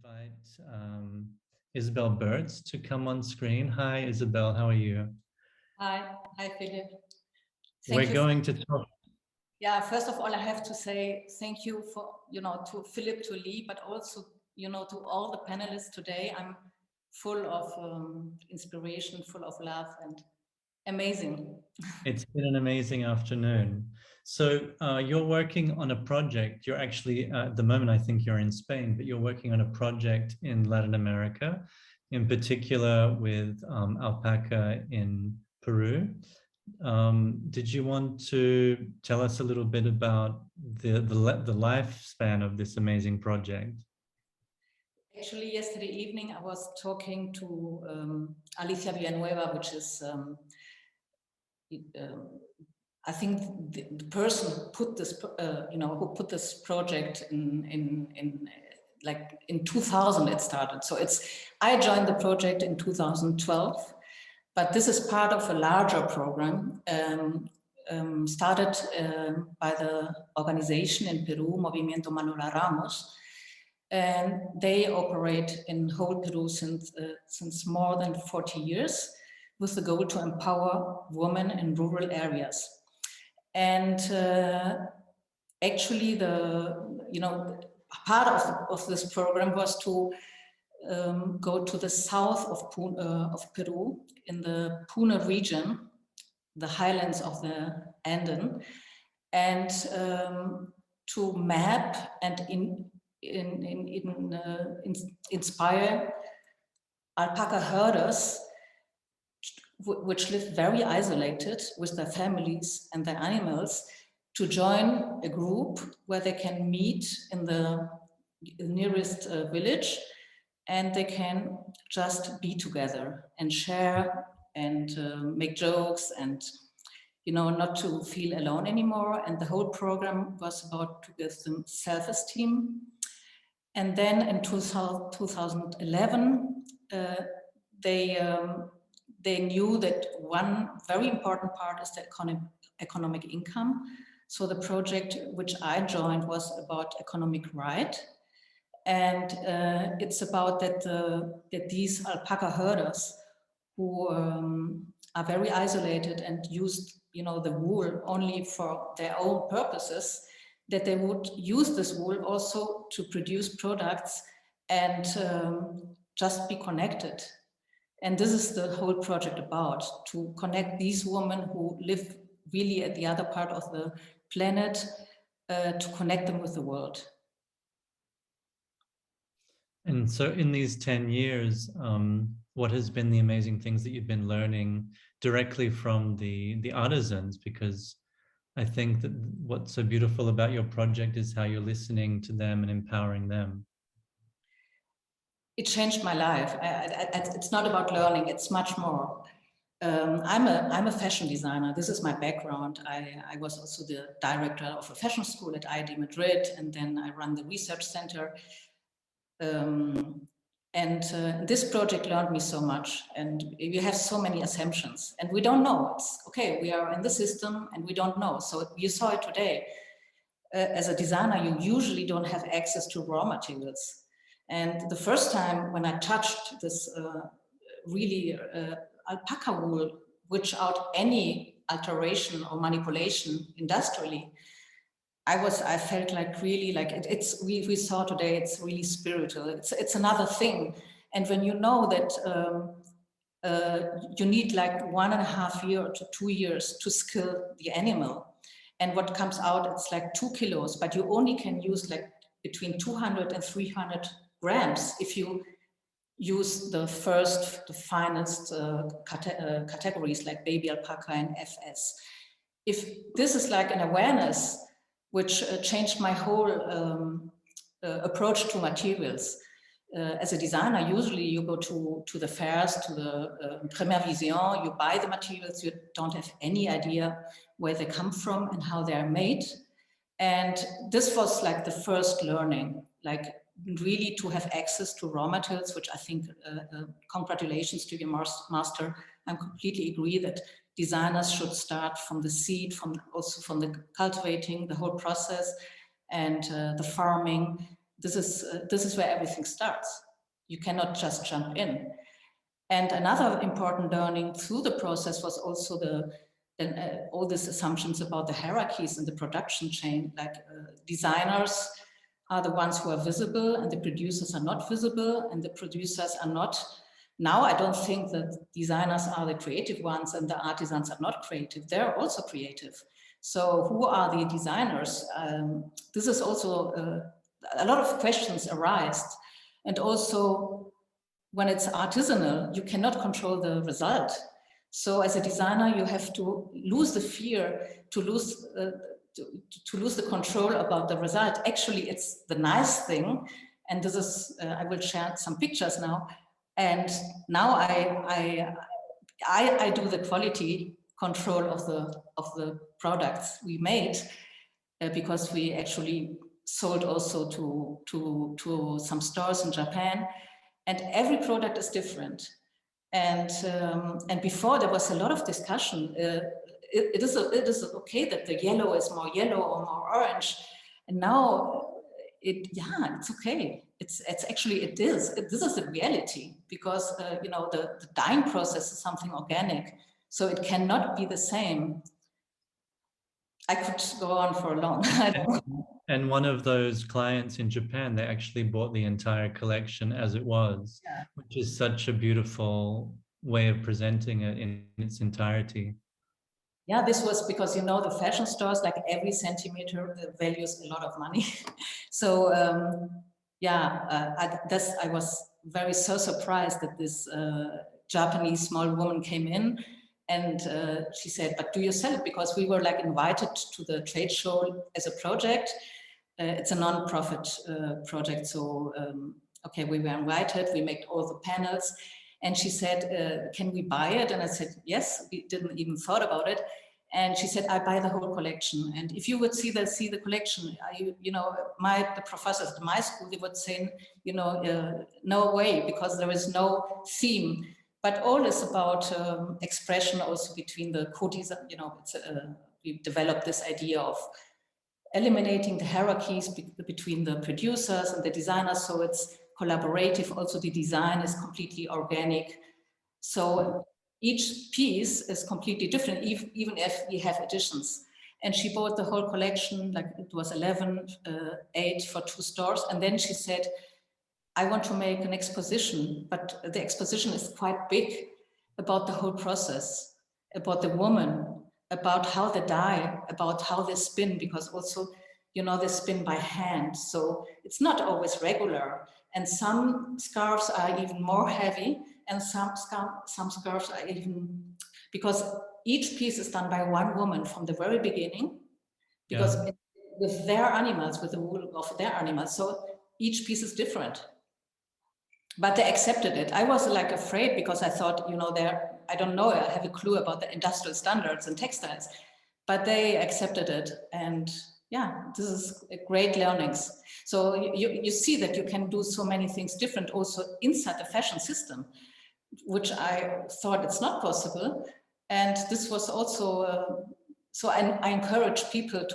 invite Isabel Berz to come on screen. Hi, Isabel, how are you? Hi, Philip. We're going to talk. Yeah, first of all, I have to say thank you for, to Philip, to Lee, but also, to all the panelists today. I'm full of inspiration, full of love, and amazing. It's been an amazing afternoon. So you're working on a project. You're actually, at the moment, I think you're in Spain, but you're working on a project in Latin America, in particular with alpaca in Peru. Did you want to tell us a little bit about the lifespan of this amazing project? Actually, yesterday evening, I was talking to Alicia Villanueva, which is I think the person who put this, who put this project in 2000 it started. So I joined the project in 2012, but this is part of a larger program started by the organization in Peru, Movimiento Manuela Ramos, and they operate in whole Peru since more than 40 years, with the goal to empower women in rural areas. And actually, part of this program was to go to the south of Peru, in the Puna region, the highlands of the Andean, and to map and inspire alpaca herders, which live very isolated with their families and their animals, to join a group where they can meet in the nearest village, and they can just be together and share and make jokes and, not to feel alone anymore. And the whole program was about to give them self-esteem. And then in 2011, they knew that one very important part is the economic income. So the project which I joined was about economic right. And it's about that these alpaca herders who are very isolated and used, the wool only for their own purposes, that they would use this wool also to produce products and just be connected. And this is the whole project about, to connect these women who live really at the other part of the planet, to connect them with the world. And so in these 10 years, what has been the amazing things that you've been learning directly from the artisans? Because I think that what's so beautiful about your project is how you're listening to them and empowering them. It changed my life. It's not about learning, it's much more. I'm a fashion designer. This is my background. I was also the director of a fashion school at IIT Madrid, and then I run the research center. This project learned me so much, and we have so many assumptions, and we don't know. It's okay, we are in the system and we don't know. So you saw it today. As a designer, you usually don't have access to raw materials. And the first time when I touched this really alpaca wool, without any alteration or manipulation industrially, I felt like really like we saw today, it's really spiritual. It's another thing. And when you know that you need like 1.5 years to 2 years to skill the animal, and what comes out, it's like 2 kilos, but you only can use like between 200 and 300 grams if you use the finest categories like baby alpaca and FS. If this is like an awareness which changed my whole approach to materials. As a designer, usually you go to the fairs, to the Première Vision, you buy the materials, you don't have any idea where they come from and how they are made. And this was like the first learning, like really to have access to raw materials, which I think, congratulations to your master. I completely agree that designers should start from the seed, also from the cultivating, the whole process, and the farming, this is where everything starts. You cannot just jump in. And another important learning through the process was also all these assumptions about the hierarchies in the production chain, like designers are the ones who are visible and the producers are not visible, and the producers are not. Now I don't think that designers are the creative ones and the artisans are not creative. They're also creative. So who are the designers? This is also a lot of questions arise. And also when it's artisanal, you cannot control the result. So as a designer, you have to lose the fear, to lose the control about the result. Actually, it's the nice thing. And this is, I will share some pictures now. And now I do the quality control of the products we made, because we actually sold also to some stores in Japan, and every product is different. And before there was a lot of discussion. It is okay that the yellow is more yellow or more orange, and now it's okay. It's actually it is. This is the reality, because you know, the dyeing process is something organic, so it cannot be the same. I could go on for a long time. And one of those clients in Japan, they actually bought the entire collection as it was, Yeah. which is such a beautiful way of presenting it in its entirety. Yeah, this was because, you know, the fashion stores, like every centimeter values a lot of money. So I was very so surprised that this Japanese small woman came in, and she said, "But do you sell it?" Because we were like invited to the trade show as a project. It's a non-profit project, so okay, we were invited. We made all the panels. And she said, "Can we buy it?" And I said, "Yes." We didn't even thought about it. And she said, "I buy the whole collection." And if you would see the collection, you know, the professors at my school, they would say, you know, no way, because there is no theme. But all is about expression also between the co-design. You know, we developed this idea of eliminating the hierarchies between the producers and the designers, so it's collaborative. Also, the design is completely organic. So each piece is completely different, even if we have additions. And she bought the whole collection, like it was 11, 8 for 2 stores. And then she said, "I want to make an exposition," but the exposition is quite big, about the whole process, about the woman, about how they dye, about how they spin, because also, you know, they spin by hand. So it's not always regular. And some scarves are even more heavy, and some scarves are even, because each piece is done by one woman from the very beginning, because with their animals, with the wool of their animals. So each piece is different. But they accepted it. I was like afraid, because I thought, you know, I don't know, I have a clue about the industrial standards and textiles, but they accepted it. And yeah, this is great learnings. So you see that you can do so many things different also inside the fashion system, which I thought it's not possible. And this was also, so I encourage people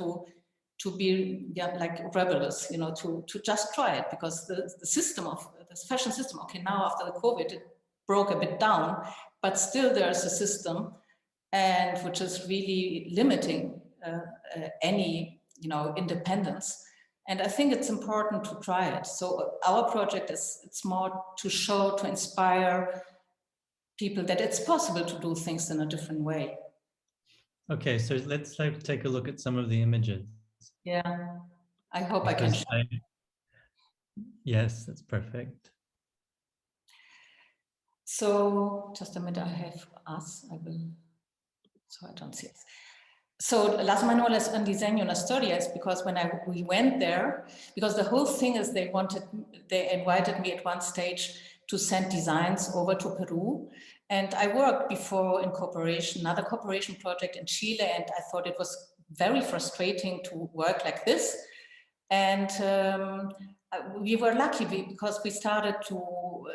to be like rebellious, you know, to just try it, because the system of this fashion system, okay, now after the COVID, it broke a bit down, but still there's a system, and which is really limiting any, you know, independence. And I think it's important to try it. So our project it's more to show, to inspire people that it's possible to do things in a different way. Okay, so let's take a look at some of the images. Yeah, I hope I can. Yes, that's perfect. So just a minute, I have us, I will, so I don't see it. So Las Manuelas en Diseño en Historia is because when we went there, because the whole thing is they invited me at one stage to send designs over to Peru. And I worked before in another cooperation project in Chile, and I thought it was very frustrating to work like this. And we were lucky because we started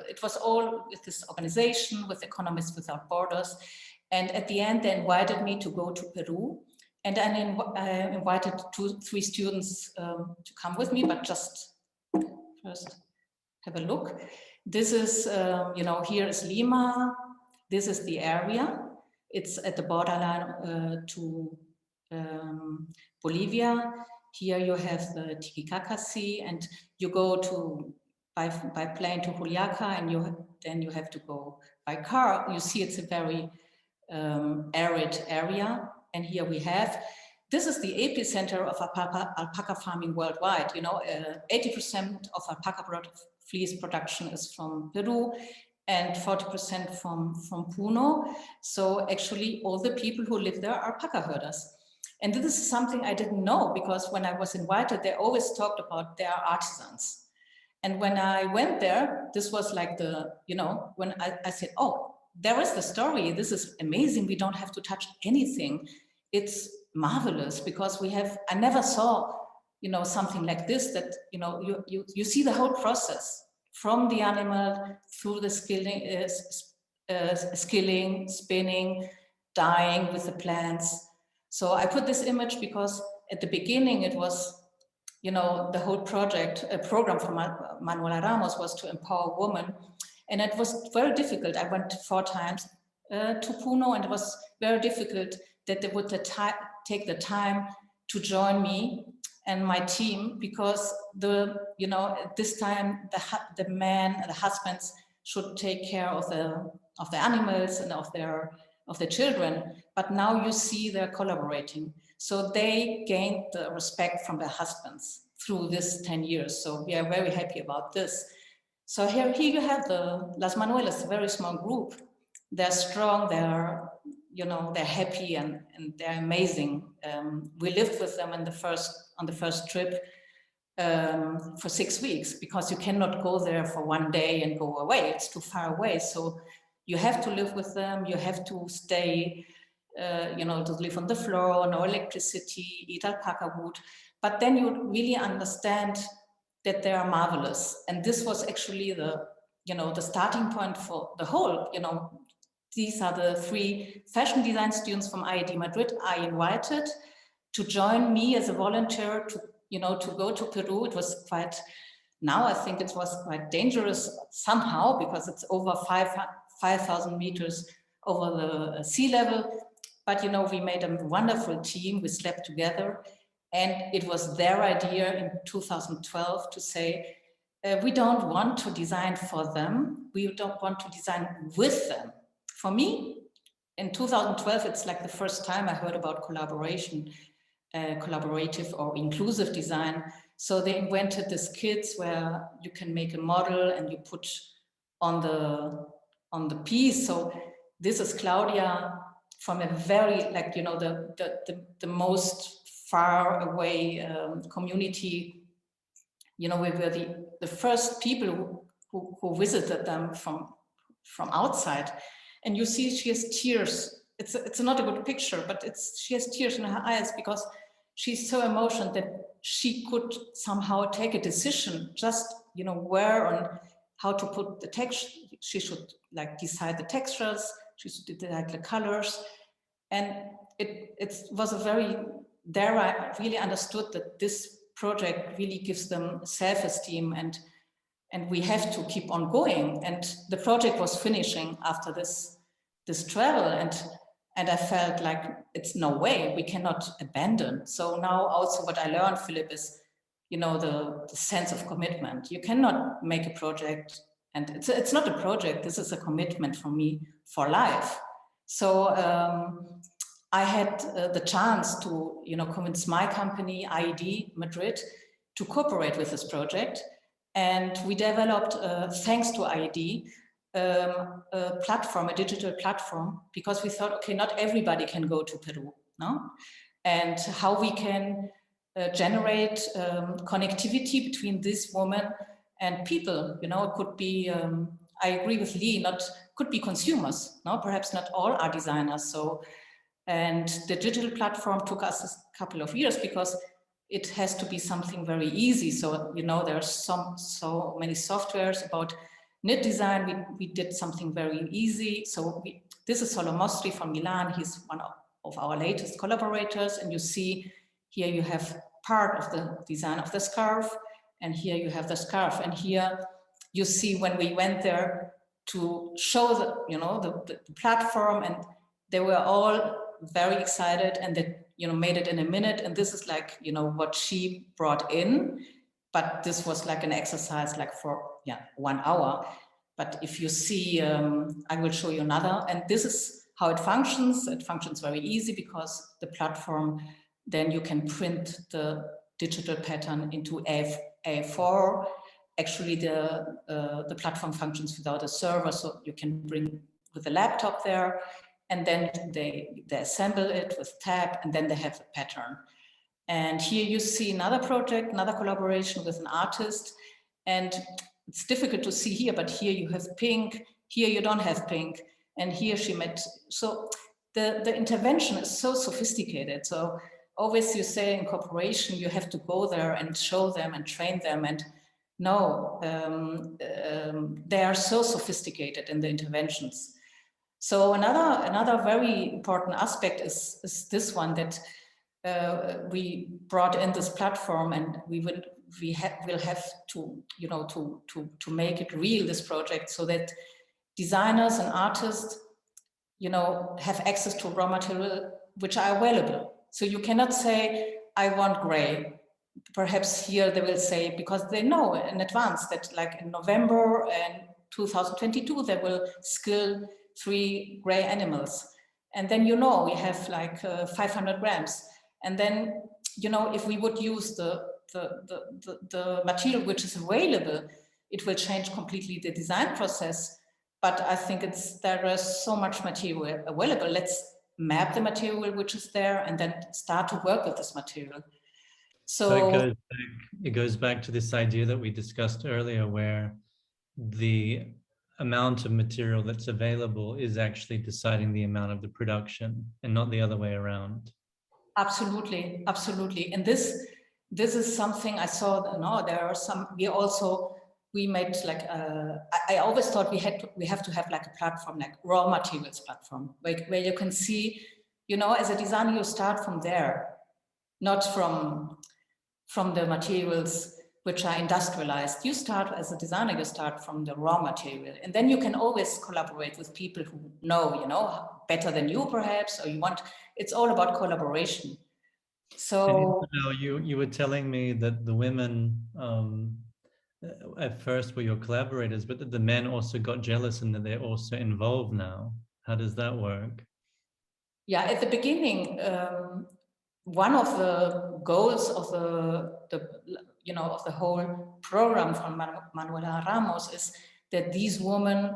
it was all with this organization, with Economists Without Borders. And at the end, they invited me to go to Peru. And then I invited 2-3 students to come with me, but just first have a look. This is, you know, here is Lima. This is the area. It's at the borderline to Bolivia. Here you have the Titicaca Sea, and you go to by plane to Juliaca, and then you have to go by car. You see, it's a very arid area, and here we have. This is the epicenter of alpaca farming worldwide. You know, 80% of alpaca fleece production is from Peru, and 40% from Puno. So actually, all the people who live there are alpaca herders. And this is something I didn't know, because when I was invited, they always talked about their artisans. And when I went there, this was like the, you know, when I said, oh, there is the story. This is amazing. We don't have to touch anything. It's marvelous, because we have, I never saw, you know, something like this, that, you know, you see the whole process from the animal through the skilling, spinning, dyeing with the plants. So I put this image because at the beginning it was, you know, the whole project, a program from Manuela Ramos was to empower women. And it was very difficult. I went 4 times to Puno, and it was very difficult that they would take the time to join me and my team, because you know, at this time the men, the husbands should take care of the animals and of their children. But now you see they're collaborating. So they gained the respect from their husbands through this 10 years. So we are very happy about this. So here you have the Las Manuelas, a very small group. They're strong, they're, you know, they're happy, and they're amazing. We lived with them on the first trip for 6 weeks, because you cannot go there for 1 day and go away. It's too far away. So you have to live with them. You have to stay, you know, to live on the floor, no electricity, eat alpaca wood. But then you really understand that they are marvelous. And this was actually the, you know, the starting point for the whole, you know. These are the 3 fashion design students from IED Madrid I invited to join me as a volunteer to, you know, to go to Peru. It was quite, now I think it was quite dangerous somehow, because it's over 5,000 meters over the sea level. But, you know, we made a wonderful team. We slept together, and it was their idea in 2012 to say, we don't want to design for them. We don't want to design with them. For me, in 2012, it's like the first time I heard about collaboration, collaborative or inclusive design. So they invented these kits where you can make a model and you put on the piece. So this is Claudia from a very, like, you know, the most far away community. You know, we were the first people who visited them from outside. And you see she has tears. It's not a good picture, but she has tears in her eyes, because she's so emotional that she could somehow take a decision, just, you know, where and how to put the texture. She should like decide the textures, she should decide the colors. And it was a very, there I really understood that this project really gives them self-esteem, and we have to keep on going. And the project was finishing after this travel, and I felt like it's no way, we cannot abandon. So now also what I learned, Philip, is, you know, the sense of commitment. You cannot make a project, and it's not a project, this is a commitment for me for life. So I had the chance to, you know, convince my company, IED Madrid, to cooperate with this project. And we developed, thanks to IED, a platform, a digital platform, because we thought, okay, not everybody can go to Peru, no? And how we can generate connectivity between this woman and people, you know, it could be, I agree with Lee, could be consumers, no? Perhaps not all are designers. So, and the digital platform took us a couple of years, because it has to be something very easy. So, you know, there's so many softwares about knit design. We did something very easy. So this is Solo Mostri from Milan. He's one of our latest collaborators. And you see here you have part of the design of the scarf, And here you have the scarf. And here you see when we went there to show the platform, and they were all very excited, and they made it in a minute. And this is like what she brought in, but this was like an exercise like for 1 hour. But if you see, I will show you another, and this is how it functions. It functions very easy because the platform, then you can print the digital pattern into A4. Actually, the platform functions without a server, so you can bring with a laptop there, and then they assemble it with tab, and then they have the pattern. And here you see another project, another collaboration with an artist, and it's difficult to see here, but here you have pink, here you don't have pink, and here she met. So the intervention is so sophisticated. So always you say in cooperation, you have to go there and show them and train them, and no, they are so sophisticated in the interventions. So another very important aspect is this one, that we brought in this platform, and we'll have to to make it real, this project, so that designers and artists have access to raw material which are available. So you cannot say, I want gray. Perhaps here they will say, because they know in advance that like in November and 2022 they will skill 3 gray animals, and then we have like 500 grams, and then if we would use the material which is available, it will change completely the design process. But I think there is so much material available. Let's map the material which is there, and then start to work with this material. So it goes back to this idea that we discussed earlier, where the amount of material that's available is actually deciding the amount of the production, and not the other way around. Absolutely, absolutely. And this is something I saw. No, there are some. We made like I always thought we have to have like a platform, like raw materials platform, where you can see, as a designer, you start from there, not from the materials which are industrialized. You start as a designer, you start from the raw material, and then you can always collaborate with people who know, better than you perhaps, or it's all about collaboration. So you were telling me that the women at first were your collaborators, but that the men also got jealous and that they're also involved now. How does that work? Yeah, at the beginning, one of the goals of the whole program from Manuela Ramos is that these women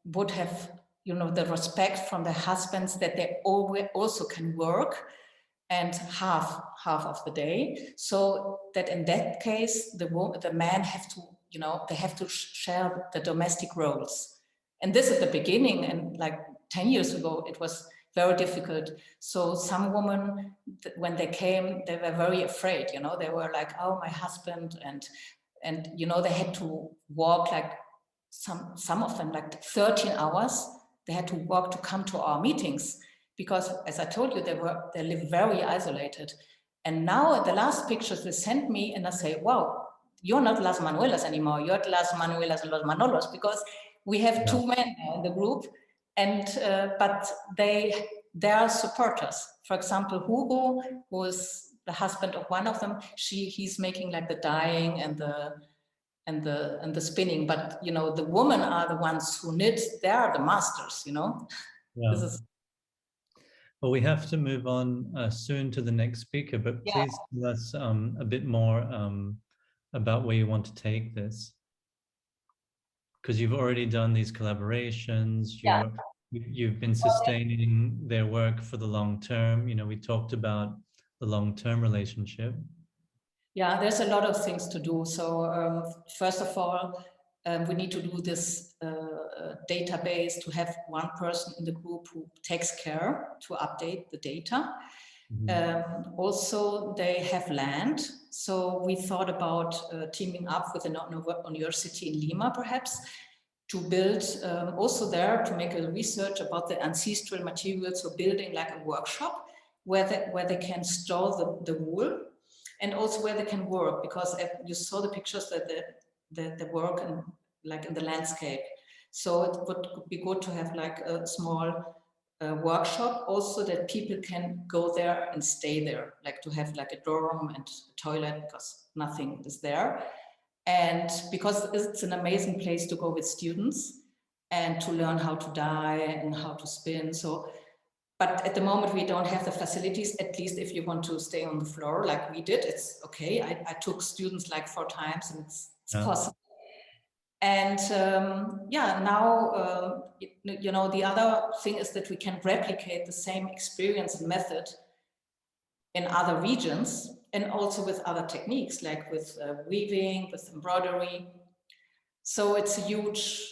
would have, the respect from their husbands, that they also can work and half of the day, so that in that case the men have to, they have to share the domestic roles. And this at the beginning, and like 10 years ago, it was very difficult. So some women, when they came, they were very afraid. They were like, oh, my husband, and they had to walk like some of them like 13 hours. They had to walk to come to our meetings, because as I told you, they live very isolated. And now the last pictures they sent me, and I say, wow, you're not Las Manuelas anymore. You're Las Manuelas and Los Manolos, because we have 2 men now in the group, and but they are supporters. For example, Hugo, who is the husband of one of them, he's making like the dyeing and the spinning. But the women are the ones who knit. They are the masters. Yeah. Well, we have to move on soon to the next speaker, but please tell us a bit more about where you want to take this. Because you've already done these collaborations, you've been sustaining their work for the long term. We talked about the long-term relationship. Yeah, there's a lot of things to do. So first of all, we need to do this database, to have one person in the group who takes care to update the data. Also, they have land. So we thought about teaming up with a university in Lima, perhaps, to build also there, to make a research about the ancestral materials, so building like a workshop where they can store the wool. and also where they can work, because you saw the pictures that they work in, like in the landscape. So it would be good to have like a small workshop also, that people can go there and stay there, like to have like a dorm and a toilet, because nothing is there. And because it's an amazing place to go with students and to learn how to dye and how to spin. So, but at the moment we don't have the facilities. At least if you want to stay on the floor like we did, it's okay. I took students like 4 times, and it's possible. And yeah, now, you know, the other thing is that we can replicate the same experience and method in other regions, and also with other techniques, like with weaving, with embroidery. So it's a huge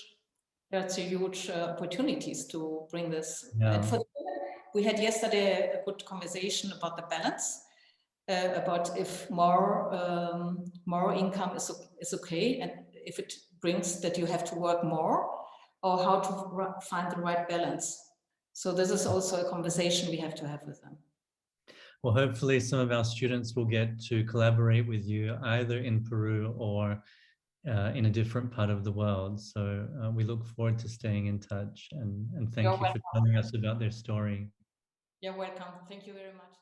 opportunities to bring this. Yeah. And for the women, we had yesterday a good conversation about the balance, about if more income is okay, and if it brings that you have to work more, or how to find the right balance. So this is also a conversation we have to have with them. Well, hopefully some of our students will get to collaborate with you either in Peru or in a different part of the world. So we look forward to staying in touch, and thank you for telling us about their story. You're welcome. Thank you very much.